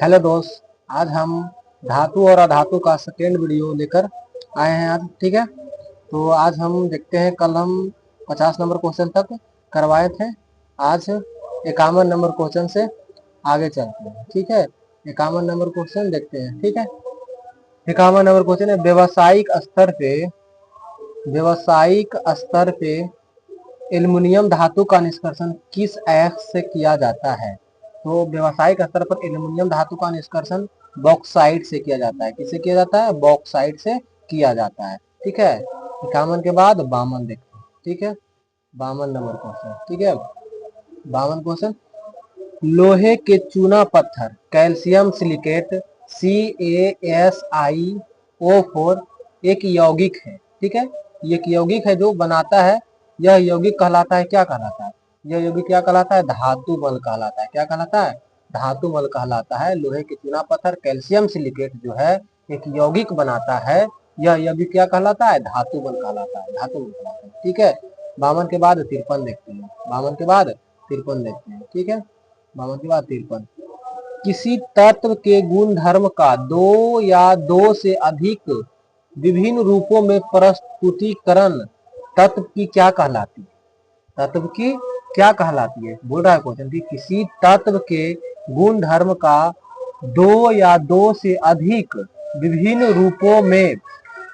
Hello दोस्त, आज हम धातु और अधातु का सेकेंड वीडियो लेकर आए हैं आज। ठीक है, तो आज हम देखते हैं। कल हम 50 नंबर क्वेश्चन तक करवाए थे। आज 51 नंबर क्वेश्चन से आगे चलते हैं। ठीक है, 51 नंबर क्वेश्चन देखते हैं। ठीक है, 51 नंबर क्वेश्चन है, व्यावसायिक स्तर पे एल्युमिनियम धातु का निष्कर्षण किस अयस्क से किया जाता है? तो व्यावसायिक स्तर पर एल्युमिनियम धातु का निष्कर्षण बॉक्साइट से किया जाता है। किससे किया जाता है? बॉक्साइट से किया जाता है। ठीक है, 51 के बाद 52 देखते हैं। ठीक है, 52 नंबर क्वेश्चन। ठीक है, 52 क्वेश्चन, लोहे के चूना पत्थर कैल्शियम सिलिकेट CaSiO4 एक यौगिक है। ठीक है, ये एक यौगिक है जो बनाता है। यह यौगिक कहलाता है, क्या कहलाता है? यह यौगिक क्या कहलाता है? धातु बल कहलाता है। क्या कहलाता है? धातु बल कहलाता है। लोहे के चूना पत्थर कैल्शियम सिलिकेट जो है एक यौगिक बनाता है। यह यौगिक क्या कहलाता है? धातु बल कहलाता है। धातु बल कहलाता है। ठीक है, 52 के बाद 53 देखते हैं। 52 के बाद 53 देखते हैं। ठीक है, 52 के बाद 53, किसी तत्व के गुण धर्म का दो या दो से अधिक विभिन्न रूपों में प्रस्तुतिकरण तत्व की क्या कहलाती है? तत्व की क्या कहलाती है? बोल रहा है क्वेश्चन कि किसी तत्व के गुण धर्म का दो या दो से अधिक विभिन्न रूपों में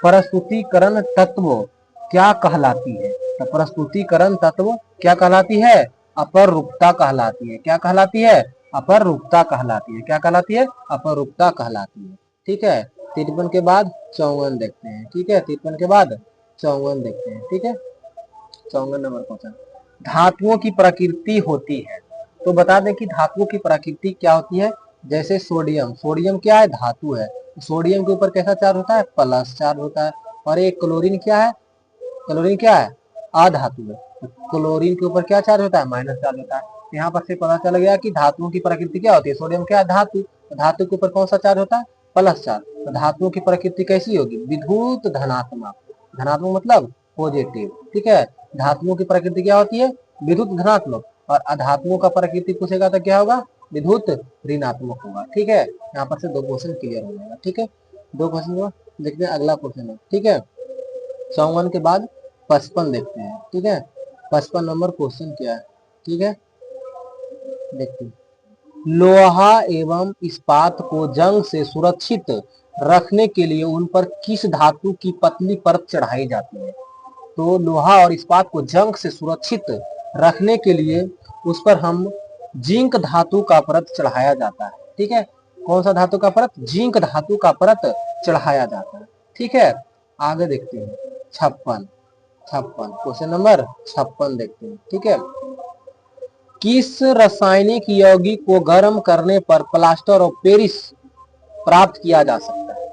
प्रस्तुतिकरण तत्व क्या कहलाती है? तो प्रस्तुतिकरण तत्व क्या कहलाती है? अपरूपता कहलाती है। क्या कहलाती है? अपरूपता कहलाती है। क्या कहलाती है? अपरूपता कहलाती है। ठीक है, 53 के बाद 54 देखते हैं। ठीक है, 53 के बाद 54 देखते हैं। ठीक है, 54 नंबर क्वेश्चन, धातुओं की प्रकृति होती है। तो बता दें कि धातुओं की प्रकृति क्या होती है। जैसे सोडियम, सोडियम क्या है? धातु है। सोडियम के ऊपर कैसा चार्ज होता है? प्लस चार्ज होता है। और एक क्लोरीन क्या है? क्लोरीन क्या है? अधातु है। तो क्लोरीन के ऊपर क्या चार्ज होता है? माइनस चार्ज होता है। यहाँ पर से पता चल गया कि धातुओं की प्रकृति क्या होती है। सोडियम क्या है? धातु। तो धातु के ऊपर कौन सा चार्ज होता है? Plus charge. तो धातुओं की प्रकृति कैसी होगी? विद्युत धनात्मक। धनात्मक मतलब पॉजिटिव। ठीक है, धातुओं की प्रकृति क्या होती है? विद्युत धनात्मक। और अधातुओं का प्रकृति पूछेगा तो क्या होगा? विद्युत ऋणात्मक होगा। ठीक है, यहाँ पर से दो क्वेश्चन क्लियर हो जाएगा। ठीक है, दो क्वेश्चन देखते हैं। अगला क्वेश्चन है। ठीक है, 54 के बाद 55 देखते हैं। ठीक है, 55 नंबर क्वेश्चन क्या है? ठीक है, देखते हैं। लोहा एवं इस्पात को जंग से सुरक्षित रखने के लिए उन पर किस धातु की पतली परत चढ़ाई जाती है? तो लोहा और इस्पात को जंग से सुरक्षित रखने के लिए उस पर हम जिंक धातु का परत चढ़ाया जाता है। ठीक है, कौन सा धातु का परत? जिंक धातु का परत चढ़ाया जाता है। ठीक है, आगे देखते हैं। 56 क्वेश्चन नंबर 56 देखते हैं। ठीक है, किस रासायनिक यौगिक को गर्म करने पर प्लास्टर ऑफ पेरिस प्राप्त किया जा सकता है?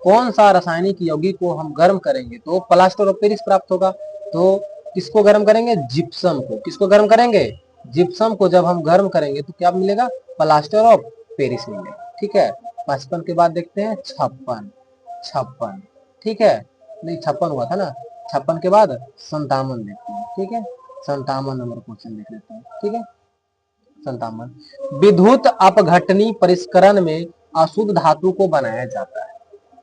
कौन सा रासायनिक यौगिक को हम गर्म करेंगे तो प्लास्टर ऑफ पेरिस प्राप्त होगा? तो किसको गर्म करेंगे? जिप्सम को। किसको गर्म करेंगे? जिप्सम को जब हम गर्म करेंगे तो क्या मिलेगा? प्लास्टर ऑफ पेरिस मिलेगा। ठीक है, 55 के बाद देखते हैं 56। ठीक है, नहीं 56 हुआ था ना। 56 के बाद 57 देखते हैं। ठीक है, 57 नंबर क्वेश्चन देख लेते हैं। ठीक है, 57, विद्युत अपघटनी परिष्करण में अशुद्ध धातु को बनाया जाता है।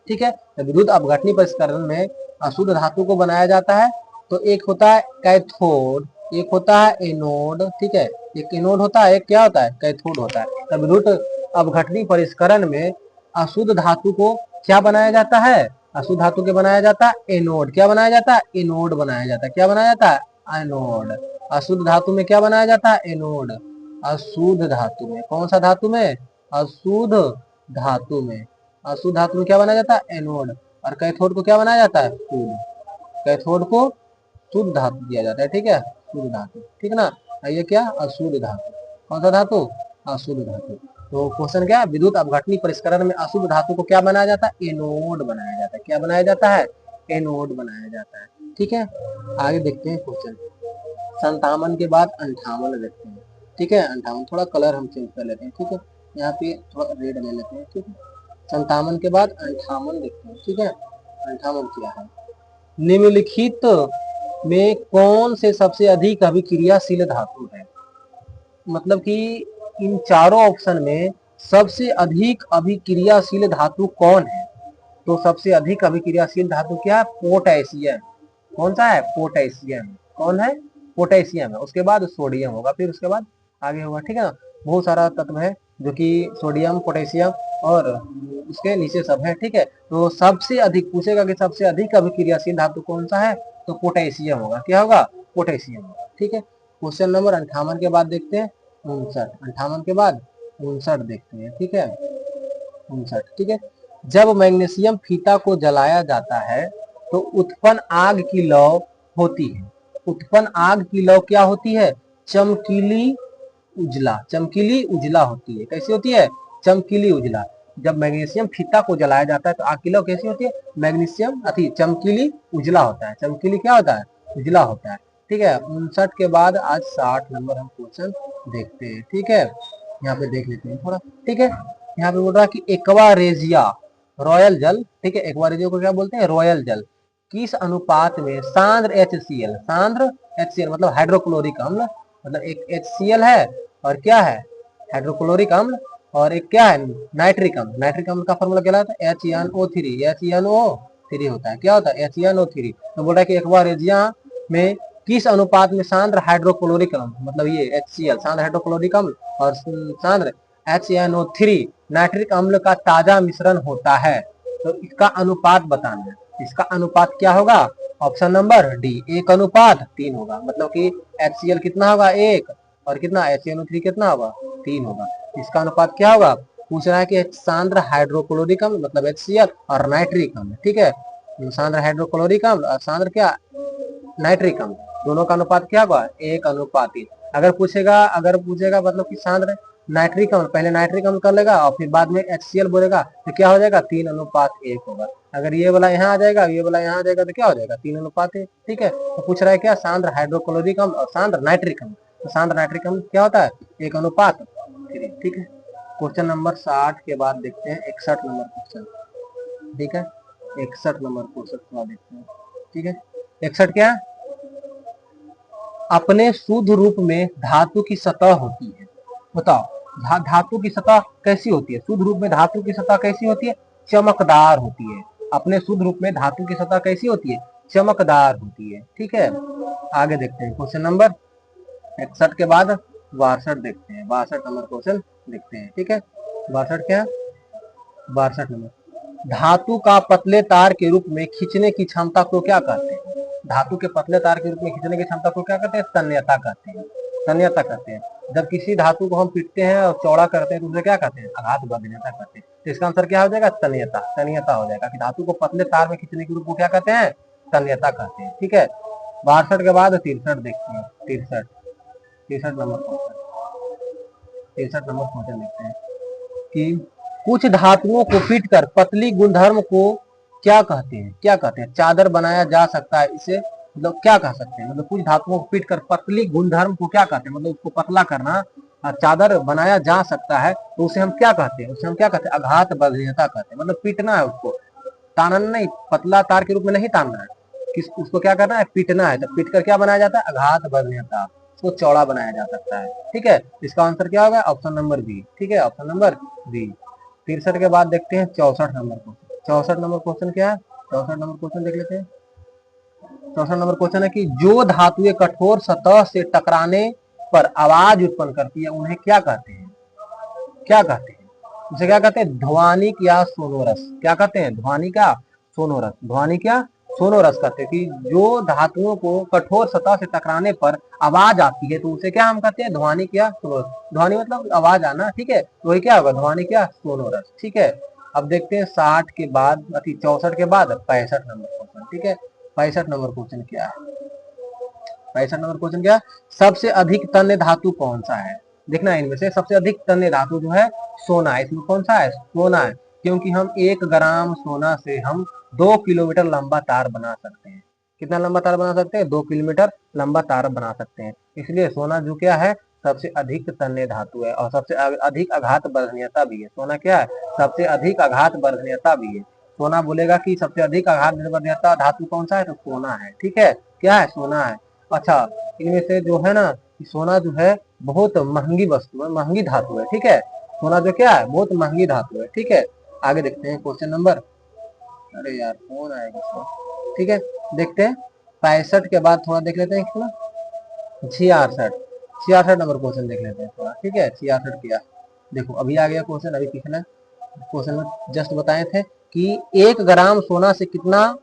ठीक है, तो विद्युत अपघटनी परिष्करण में अशुद्ध धातु को बनाया जाता है। तो एक होता है कैथोड, एक होता है एनोड। ठीक है, एक एनोड होता है, एक क्या होता है? कैथोड होता है। तो विद्युत अपघटनी परिष्करण में अशुद्ध धातु को क्या बनाया जाता है? अशुद्ध धातु के बनाया जाता है एनोड। क्या बनाया जाता है? एनोड बनाया जाता है। क्या बनाया जाता है? एनोड। अशुद्ध धातु में क्या बनाया जाता है? एनोड। अशुद्ध धातु में, कौन सा धातु में? अशुद्ध धातु में। अशुद्ध धातु में क्या बनाया जाता है? एनोड। और कैथोड को क्या बनाया जाता है? शुद्ध। कैथोड को शुद्ध धातु दिया जाता है। ठीक है, शुद्ध धातु। ठीक ना, ये क्या? अशुद्ध धातु। कौन सा धातु? अशुद्ध धातु। तो क्वेश्चन क्या है? विद्युत अपघटनी परिष्करण में अशुद्ध धातु को क्या बनाया जाता है? एनोड बनाया जाता है। क्या बनाया जाता है? एनोड बनाया जाता है। ठीक है, आगे देखते हैं क्वेश्चन 57 के बाद 58 देखते हैं। ठीक है, 58, थोड़ा कलर हम चेंज कर लेते हैं। ठीक है, यहाँ पे थोड़ा रेड ले लेते हैं। ठीक है, 57 के बाद 58 देखते हैं। ठीक है, 58 क्या है? निम्नलिखित में कौन से सबसे अधिक अभिक्रियाशील धातु है? मतलब कि इन चारों ऑप्शन में सबसे अधिक अभिक्रियाशील धातु कौन है? तो सबसे अधिक अभिक्रियाशील धातु क्या है? पोटेशियम। कौन सा है? पोटेशियम। कौन है? पोटेशियम है। उसके बाद सोडियम होगा, फिर उसके बाद आगे होगा, ठीक है ना। बहुत सारा तत्व है जो कि सोडियम, पोटेशियम और उसके नीचे सब है, ठीक है। तो सबसे अधिक पूछेगा कि सबसे अधिक अभिक्रियाशील धातु कौन सा है, तो पोटेशियम होगा। क्या होगा? पोटेशियम होगा, ठीक है। क्वेश्चन नंबर 58 के बाद देखते हैं 59। 58 के बाद 59 देखते हैं, ठीक है। 59, ठीक है। जब मैग्नीशियम फीता को जलाया जाता है तो उत्पन्न आग की लौ होती है। उत्पन्न आग की लौ क्या होती है? चमकीली उजला। चमकीली उजला होती है। कैसी होती है? चमकीली उजला। जब मैग्नीशियम फीता को जलाया जाता है तो आग की लौ कैसी होती है? मैग्नीशियम चमकीली उजला होता है। चमकीली क्या होता है? उजला होता है, ठीक है। 59 के बाद आज 60 नंबर हम क्वेश्चन देखते हैं, ठीक है। यहाँ पे देख लेते हैं थोड़ा, ठीक है। यहाँ पे बोल रहा है कि एक्वा रेजिया रॉयल जल, ठीक है। एक्वा रेजिया को क्या बोलते हैं? रॉयल जल। किस अनुपात में सांद्र HCl, सांद्र HCl मतलब हाइड्रोक्लोरिक अम्ल, मतलब एक HCl है और क्या है? हाइड्रोक्लोरिक अम्ल, और एक क्या है? नाइट्रिक अम्ल। नाइट्रिक अम्ल का फॉर्मूला क्या होता है? HNO3। HNO3 होता है। क्या होता है? HNO3। तो बोल रहा है कि एक्वा रेजिया में किस अनुपात में सांद्र हाइड्रोक्लोरिक अम्ल, मतलब ये HCl सांद्र हाइड्रोक्लोरिक अम्ल और सांद्र HNO3 नाइट्रिक अम्ल का ताजा मिश्रण होता है, तो इसका अनुपात बताना है। इसका अनुपात क्या होगा? ऑप्शन नंबर डी 1:3 होगा। मतलब कि HCl कितना होगा? 1, और कितना? HNO3 कितना होगा? 3 होगा। इसका अनुपात क्या होगा? पूछ रहा है कि सांद्र हाइड्रोक्लोरिक अम्ल मतलब HCl और नाइट्रिक अम्ल, ठीक है। सांद्र हाइड्रोक्लोरिक अम्ल और सांद्र क्या? नाइट्रिक अम्ल, दोनों का अनुपात क्या होगा? 1:3। अगर पूछेगा मतलब कि सांद्र नाइट्रिक अम्ल, पहले नाइट्रिक अम्ल कर लेगा और फिर बाद में HCl बोलेगा तो क्या हो जाएगा? 3:1 होगा। अगर ये वाला यहाँ आ जाएगा, ये वाला यहाँ आ जाएगा तो क्या हो जाएगा? 3:1, ठीक है। तो पूछ रहा है क्या? सांद्र हाइड्रोक्लोरिक अम्ल और सांद्र नाइट्रिक अम्ल। तो सांद्र नाइट्रिक अम्ल क्या होता है? 1:3, ठीक है। क्वेश्चन नंबर 60 के बाद देखते हैं 61 नंबर क्वेश्चन, ठीक है। 61 नंबर क्वेश्चन थोड़ा देखते हैं, ठीक है। 61 क्या है? अपने शुद्ध रूप में धातु की सतह होती है। बताओ, धातु की सतह कैसी होती है? शुद्ध रूप में धातु की सतह कैसी होती है? चमकदार होती है। अपने शुद्ध रूप में धातु की सतह कैसी होती है? चमकदार होती है, ठीक है। आगे देखते हैं क्वेश्चन नंबर 61 के बाद 62 देखते हैं। 62 नंबर क्वेश्चन देखते हैं, ठीक है। 62 क्या? 62 नंबर, धातु का पतले तार के रूप में खींचने की क्षमता को क्या कहते हैं? धातु के पतले तार के रूप में खींचने की क्षमता को क्या कहते हैं? तन्यता कहते हैं। तन्यता कहते हैं। जब किसी धातु को हम पीटते हैं और चौड़ा करते हैं तो उसे क्या कहते हैं? आघात बंधनीयता कहते हैं। तो इसका आंसर क्या हो जाएगा? तन्यता। तन्यता हो जाएगा कि धातु को पतले तार में खींचने के रूप को क्या कहते हैं? तन्यता कहते हैं, ठीक है। 62 के बाद 63 देखते हैं। 63, 63 नंबर क्वेश्चन, 63 नंबर क्वेश्चन देखते हैं कि कुछ धातुओं को पीटकर पतली गुणधर्म को क्या कहते हैं? क्या कहते हैं? चादर बनाया जा सकता है इसे, मतलब क्या कह सकते हैं? मतलब कुछ धातुओं को पीटकर पतली गुणधर्म को क्या कहते हैं? मतलब उसको पतला करना, चादर बनाया जा सकता है तो उसे हम क्या कहते हैं? उसे हम क्या कहते हैं? आघात बंधनीयता कहते हैं। मतलब पीटना है उसको, तानना नहीं, पतला तार के रूप में नहीं तानना है, किस उसको क्या करना है? पीटना है। तो पीट कर क्या बनाया जाता है? आघात बंधनीयता, उसको चौड़ा बनाया जा सकता है, ठीक है। इसका आंसर क्या होगा? ऑप्शन नंबर बी, ठीक है। Option number B. 63 के बाद देखते हैं 64 नंबर क्वेश्चन। 64 नंबर क्वेश्चन क्या है? 64 नंबर क्वेश्चन देख लेते हैं। 64 नंबर क्वेश्चन है कि जो धातुएं कठोर सतह से टकराने पर आवाज उत्पन्न करती है उन्हें क्या कहते हैं? क्या कहते हैं? उसे क्या कहते हैं? ध्वनिक या सोनोरस। क्या कहते हैं? ध्वनिक या सोनोरस। ध्वनिक या सोनोरस कहते हैं कि जो धातुओं को कठोर सतह से टकराने पर आवाज आती है तो उसे क्या हम कहते हैं? ध्वनिक या सोनोरस। ध्वनि मतलब आवाज आना, ठीक है। तो वही क्या होगा? ध्वनिक या सोनोरस, ठीक है। अब देखते हैं 60 के बाद 64 के बाद 65 नंबर क्वेश्चन, ठीक है। 65 नंबर क्वेश्चन क्या है? 65 नंबर क्वेश्चन क्या? सबसे अधिक तन्य धातु कौन सा है? देखना, इनमें से सबसे अधिक तन्य धातु जो है सोना है। इसमें कौन सा है? सोना है, क्योंकि हम 1 ग्राम सोना से हम 2 किलोमीटर लंबा तार बना सकते हैं। कितना लंबा तार बना सकते हैं? 2 किलोमीटर लंबा तार बना सकते हैं। इसलिए सोना जो क्या है? सबसे अधिक तन्य धातु है और सबसे अधिक आघात बंधनीयता भी है। सोना क्या है? सबसे अधिक आघात बंधनीयता भी है। सोना बोलेगा कि सबसे अधिक आघात बंधनीयता धातु कौन सा है? तो सोना है, ठीक है। क्या है? सोना है। अच्छा, इनमें से जो है ना, सोना जो है बहुत महंगी वस्तु है, महंगी धातु है, ठीक है। सोना जो क्या है, बहुत महंगी धातु है। ठीक है, आगे देखते हैं क्वेश्चन नंबर, अरे यार फोन आएगा इसको। ठीक है, देखते हैं 65 के बाद थोड़ा देख लेते हैं थोड़ा 66, 66 नंबर क्वेश्चन देख लेते हैं थोड़ा। ठीक है, 66 किया, देखो अभी आ गया क्वेश्चन। अभी पिछला क्वेश्चन में जस्ट बताए थे कि 1 ग्राम सोना से कितना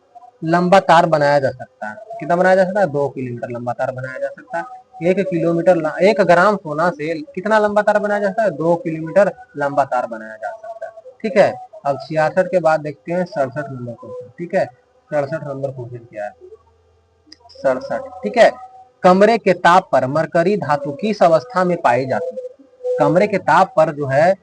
लंबा तार बनाया जा सकता है। कितना बनाया जा सकता है, 2 किलोमीटर लंबा तार बनाया जा सकता है। 1 ग्राम सोना से कितना लंबा तार बनाया जा सकता है, 2 किलोमीटर लंबा तार बनाया जा सकता है। ठीक है, अब 66 के बाद देखते हैं 67 नंबर क्वेश्चन। ठीक है, 67 नंबर क्वेश्चन क्या है, 67। ठीक है, कमरे के ताप पर मरकरी धातु किस अवस्था में पाई जाती है। कमरे के ताप पर जो है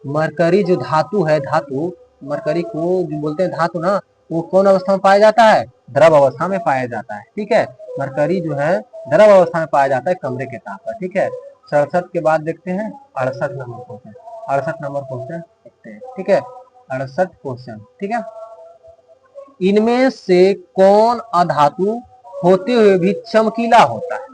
मरकरी जो धातु है, धातु मरकरी को जो बोलते हैं धातु ना, वो कौन अवस्था में पाया जाता है, द्रव अवस्था में पाया जाता है। ठीक है, मरकरी जो है द्रव अवस्था में पाया जाता है कमरे के ताप पर। ठीक है, 67 के बाद देखते हैं 68 नंबर क्वेश्चन। 68 नंबर क्वेश्चन देखते हैं। ठीक है, 68 क्वेश्चन। ठीक है, इनमें से कौन अधातु होते हुए भी चमकीला होता है।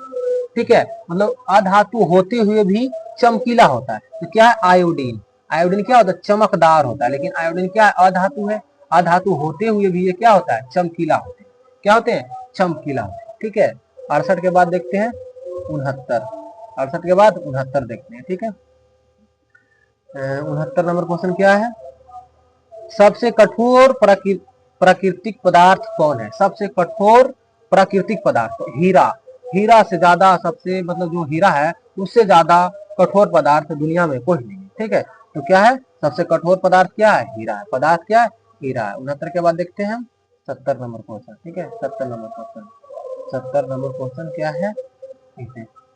ठीक है, मतलब अधातु होते हुए भी चमकीला होता है। तो क्या है, आयोडीन। आयोडीन क्या होता है, चमकदार होता है, लेकिन आयोडीन क्या है, अधातु है। अधातु होते हुए भी ये क्या होता है, चमकीला होते हैं। क्या होते हैं, चमकीला होते हैं। ठीक है, 68 के बाद देखते हैं 69। 68 के बाद 69 देखते हैं। ठीक है, 69 नंबर क्वेश्चन क्या है, सबसे कठोर प्राकृतिक पदार्थ कौन है। सबसे कठोर प्राकृतिक पदार्थ, हीरा। हीरा से ज्यादा सबसे, मतलब जो हीरा है उससे ज्यादा कठोर पदार्थ दुनिया में कोई नहीं है। ठीक है, तो क्या है, सबसे कठोर पदार्थ क्या है, हीरा है। पदार्थ क्या है, हीरा है। 69 के बाद देखते हैं 70 नंबर क्वेश्चन। ठीक है, 70 नंबर क्वेश्चन। 70 नंबर क्वेश्चन क्या है,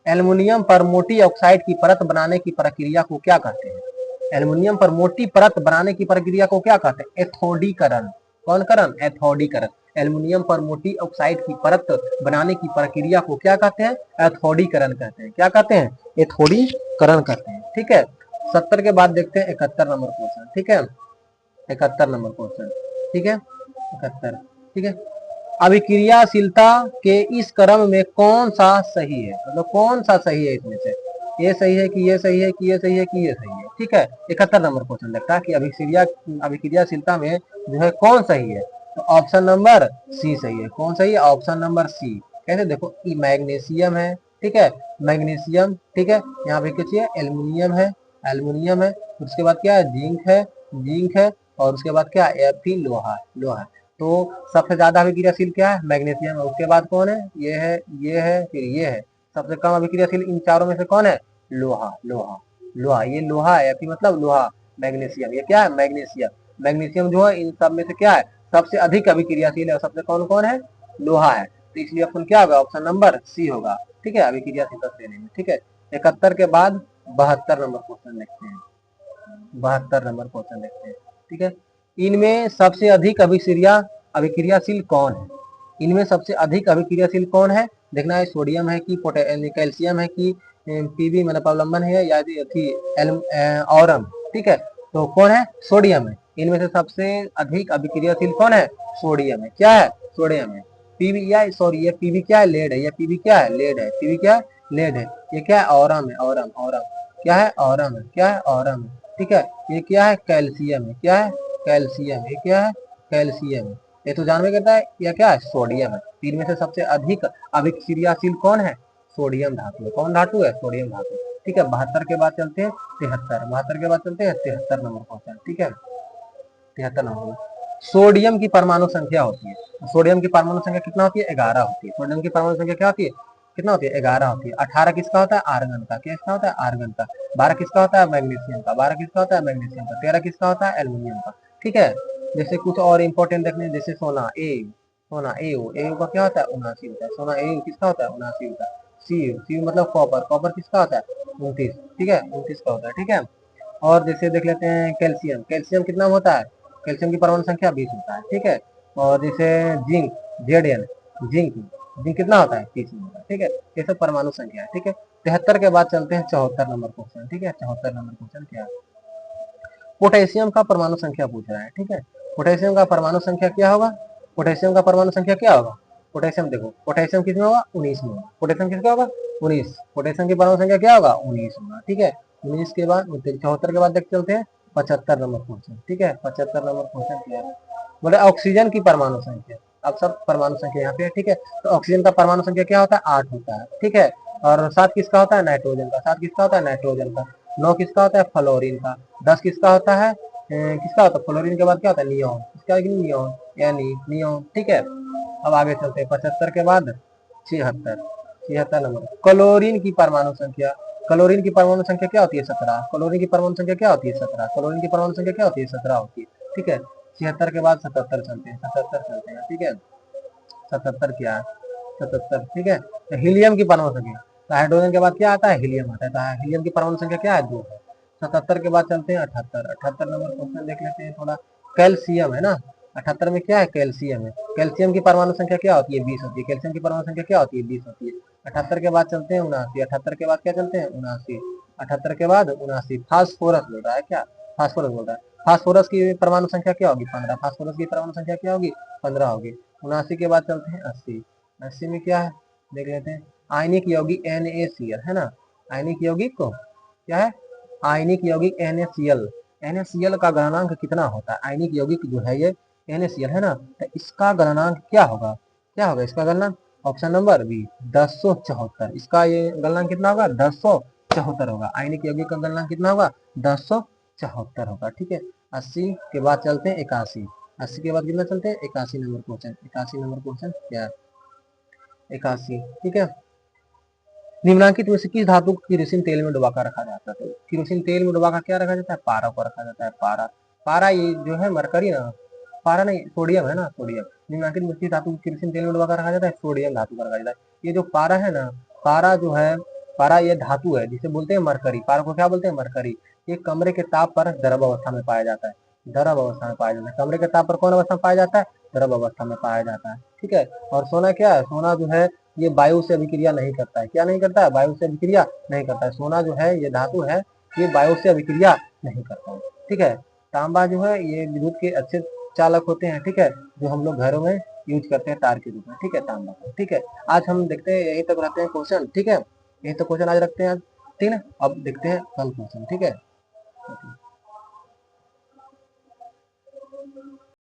एल्युमिनियम पर मोटी ऑक्साइड की परत बनाने की प्रक्रिया को क्या कहते हैं। एल्युमिनियम पर मोटी परत बनाने की प्रक्रिया को क्या कहते हैं, एथोडीकरण। कौन करण, एथोडीकरण। एल्युमिनियम पर मोटी ऑक्साइड की परत बनाने की प्रक्रिया को क्या कहते हैं, एथोडीकरण कहते हैं। क्या कहते हैं, एथोडीकरण कहते हैं। ठीक है, 70 के बाद देखते हैं 71 नंबर क्वेश्चन। ठीक है, 71 नंबर क्वेश्चन। ठीक है, 71। ठीक है, अभिक्रियाशीलता के इस क्रम में कौन सा सही है, मतलब कौन सा सही है इसमें से, ये सही है कि ये सही है कि ये सही है कि ये सही है। ठीक है, 71 नंबर क्वेश्चन लगता है कि अभिक्रियाशीलता में जो है कौन सही है, तो ऑप्शन नंबर सी सही है। कौन सही है, ऑप्शन नंबर सी। कैसे, देखो मैग्नीशियम है। ठीक है, मैग्नीशियम। ठीक है, यहाँ पे क्या है, एल्युमिनियम है, एल्युमिनियम है। उसके बाद क्या है, जिंक है, जिंक है। और उसके बाद क्या है, फिर लोहा, लोहा। तो सबसे ज्यादा अभिक्रियाशील क्या है, मैग्नीशियम है। उसके बाद कौन है, ये है, ये है, फिर ये है। सबसे कम अभिक्रियाशील इन चारों में से कौन है, लोहा, लोहा, लोहा। ये लोहा है, फिर मतलब लोहा। मैग्नीशियम, ये क्या है, मैग्नीशियम। मैग्नीशियम जो है इन सब में से क्या है, सबसे अधिक अभिक्रियाशील है। और सबसे कौन कौन है, लोहा है। तो इसलिए ऑप्शन क्या होगा, ऑप्शन नंबर सी होगा। ठीक है, अभिक्रियाशीलता श्रेणी में। ठीक है, 71 के बाद 72 नंबर क्वेश्चन देखते हैं। 72 नंबर क्वेश्चन देखते हैं। ठीक है, इनमें सबसे अधिक अभिक्रियाशील कौन है। इनमें सबसे अधिक अभिक्रियाशील कौन है, देखना है, सोडियम है कि कैल्शियम है कि पीबी मतलब अवलंबन है या थी औरम। ठीक है, तो कौन है, सोडियम है। इनमें से सबसे अधिक अभिक्रियाशील कौन है, सोडियम है। क्या है, सोडियम है। पीबी या सॉरी ये पीबी क्या है, लेड है। ये पीबी क्या है, लेड है। पीबी क्या है, लेड है। ये क्या है, औरम है, औरम, औरम। क्या है, औरम है। क्या है, औरम है। ठीक है, ये क्या है, कैल्शियम है। क्या है, कैल्शियम। ये क्या है, कैल्शियम है। ये तो जानवे करता है, यह क्या है, सोडियम है। तीन में से सबसे अधिक अभिक्रियाशील कौन है, सोडियम धातु है। कौन धातु है, सोडियम धातु। ठीक है, 72 के बाद चलते हैं 73। 72 के बाद चलते हैं 73 नंबर क्वेश्चन। ठीक है, 73 नंबर, सोडियम की परमाणु संख्या होती है। सोडियम की परमाणु संख्या कितना होती है, 11 होती है। सोडियम की परमाणु संख्या क्या होती है, कितना होती है, 11 होती है। 18 किसका होता है, आर्गन का। किसका होता है, आर्गन का। 12 किसका होता है, मैग्नीशियम का। 12 किसका होता है, मैग्नीशियम का। 13 किसका होता है, एल्युमिनियम का। ठीक है, जैसे कुछ और इंपॉर्टेंट देखने, जैसे सोना ए, सोना एयू, एयू का क्या होता है, 79 होता है। सोना एयू किसका होता है, 79 होता है। सी, सी मतलब कॉपर, कॉपर किसका होता है, 29। ठीक है, 29 का होता है। ठीक है, और जैसे देख लेते हैं कैल्शियम, कैल्शियम कितना होता है, कैल्शियम की परमाणु संख्या 20 होता है। ठीक है, और जैसे जिंक, जेड जिंक, जिंक कितना होता है, 30 होता है। ठीक है, ये सब परमाणु संख्या है। ठीक है, 73 के बाद चलते हैं 74 नंबर क्वेश्चन। ठीक है, 74 नंबर क्वेश्चन क्या है, पोटेशियम का परमाणु संख्या पूछ रहा है। ठीक है, पोटेशियम का परमाणु संख्या क्या होगा, पोटेशियम का परमाणु संख्या क्या होगा, पोटेशियम देखो, पोटेशियम किसमें होगा, 19 में होगा। पोटेशियम किसका होगा, 19। पोटेशियम की परमाणु संख्या क्या होगा, 19 होगा। ठीक है, 19 के बाद 74 के बाद देख चलते हैं 75 नंबर क्वेश्चन। ठीक है, 75 नंबर क्वेश्चन क्या है, बोले ऑक्सीजन की परमाणु संख्या। अब सब परमाणु संख्या यहाँ पे है। ठीक है, तो ऑक्सीजन का परमाणु संख्या क्या होता है, 8 होता है। ठीक है, और 7 किसका होता है, नाइट्रोजन का। 7 किसका होता है, नाइट्रोजन का। 9 किसका होता है, फ्लोरीन का। 10 किसका होता है, किसका होता है, फ्लोरीन के बाद क्या होता है, नियोन। किसका है, नियोन, यानी नियोन। ठीक है, अब आगे चलते हैं 75 के बाद 76। 76 नंबर क्लोरीन की परमाणु संख्या। क्लोरीन की परमाणु संख्या क्या होती है, 17। क्लोरीन की परमाणु संख्या क्या होती है, 17। क्लोरीन की परमाणु संख्या क्या होती है, 17 होती है। ठीक है, 76 के बाद 77 चलते हैं। 77 चलते हैं। ठीक है, 77 क्या है, 77। ठीक है, तो हीलियम की परमाणु संख्या। तो हाइड्रोजन के बाद क्या आता है, हीलियम आता है। तो हीलियम की परमाणु संख्या क्या है, 2 है। 77 के बाद चलते हैं 78। 78 नंबर क्वेश्चन देख लेते हैं थोड़ा। कैल्शियम है ना, 78 में क्या है, कैल्शियम है। कैल्शियम की परमाणु संख्या क्या होती है, 20 होती है। कैल्शियम की परमाणु संख्या क्या होती है, 20 होती है। 78 के बाद चलते हैं 79। 78 के बाद क्या चलते हैं, 79। 78 के बाद 79 फास्फोरस बोल रहा है क्या, फास्फोरस बोल रहा है। फास्फोरस की परमाणु संख्या क्या होगी, 15। फास्फोरस की परमाणु संख्या क्या होगी, 15 होगी। 79 के बाद चलते हैं 80। 80 में क्या है, देख लेते हैं। आयनिक यौगिक NaCl है ना, आयनिक यौगिक को क्या है, आयनिक यौगिक NaCl। NaCl का गलनांक कितना होता है, आयनिक यौगिक जो है ये NaCl है ना, तो इसका गलनांक क्या होगा, क्या होगा इसका गलनांक, ऑप्शन नंबर बी 1074। इसका ये गलनांक कितना होगा, 1074 होगा। आयनिक यौगिक का गलनांक कितना होगा, 1074 होगा। ठीक है, 80 के बाद चलते हैं 81। 80 के बाद कितना चलते हैं, 81 नंबर क्वेश्चन। 81 नंबर क्वेश्चन क्या है, 81। ठीक है, निम्नलिखित में से किस धातु को किरोसिन तेल में डुबाकर रखा जाता है, तो किरोसिन तेल में डुबाकर क्या रखा जाता है, पारा को रखा जाता है। पारा, पारा ये जो है मरकरी ना, पारा नहीं सोडियम है ना, सोडियम। निम्नलिखित में किस धातु को किरोसिन तेल में डुबाकर रखा जाता है, सोडियम धातु का रखा जाता है। ये जो पारा है ना, पारा जो है, पारा ये धातु है जिसे बोलते हैं मरकरी। पारा को क्या बोलते हैं, मरकरी। ये कमरे के ताप पर द्रव अवस्था में पाया जाता है। द्रव अवस्था में पाया जाता है। कमरे के ताप पर कौन अवस्था में पाया जाता है, द्रव अवस्था में पाया जाता है। ठीक है, और सोना क्या है, सोना जो है ये वायु से अभिक्रिया नहीं करता है। क्या नहीं करता है, वायु से अभिक्रिया नहीं करता है। सोना जो है ये धातु है, ये वायु से अभिक्रिया नहीं करता है। ठीक है, तांबा जो है ये विद्युत के अच्छे चालक होते हैं। ठीक है, जो हम लोग घरों में यूज करते हैं तार के रूप में। ठीक है, तांबा को। ठीक है, आज हम देखते हैं यहीं तक रखते हैं क्वेश्चन। ठीक है, यही तो क्वेश्चन आज रखते हैं आज। ठीक है, अब देखते हैं कल क्वेश्चन। ठीक है।